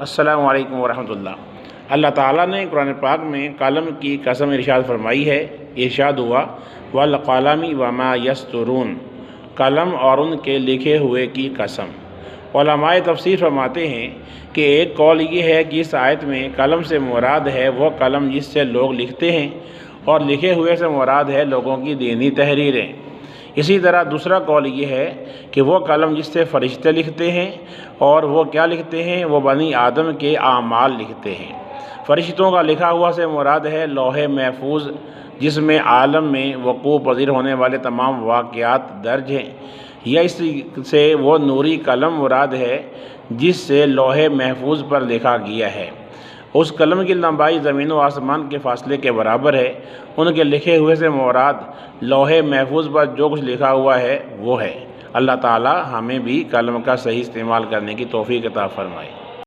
السلام علیکم ورحمۃ اللہ۔ اللہ تعالیٰ نے قرآن پاک میں قلم کی قسم ارشاد فرمائی ہے۔ ارشاد ہوا والقلم وما یسطرون، قلم اور ان کے لکھے ہوئے کی قسم۔ علماء تفسیر فرماتے ہیں کہ ایک قول یہ ہے کہ اس آیت میں قلم سے مراد ہے وہ قلم جس سے لوگ لکھتے ہیں، اور لکھے ہوئے سے مراد ہے لوگوں کی دینی تحریریں۔ اسی طرح دوسرا قول یہ ہے کہ وہ قلم جس سے فرشتے لکھتے ہیں، اور وہ کیا لکھتے ہیں؟ وہ بنی آدم کے اعمال لکھتے ہیں۔ فرشتوں کا لکھا ہوا سے مراد ہے لوح محفوظ، جس میں عالم میں وقوع پذیر ہونے والے تمام واقعات درج ہیں، یا اس سے وہ نوری قلم مراد ہے جس سے لوح محفوظ پر لکھا گیا ہے۔ اس قلم کی لمبائی زمین و آسمان کے فاصلے کے برابر ہے۔ ان کے لکھے ہوئے سے مراد لوح محفوظ پر جو کچھ لکھا ہوا ہے وہ ہے۔ اللہ تعالی ہمیں بھی قلم کا صحیح استعمال کرنے کی توفیق عطا فرمائے۔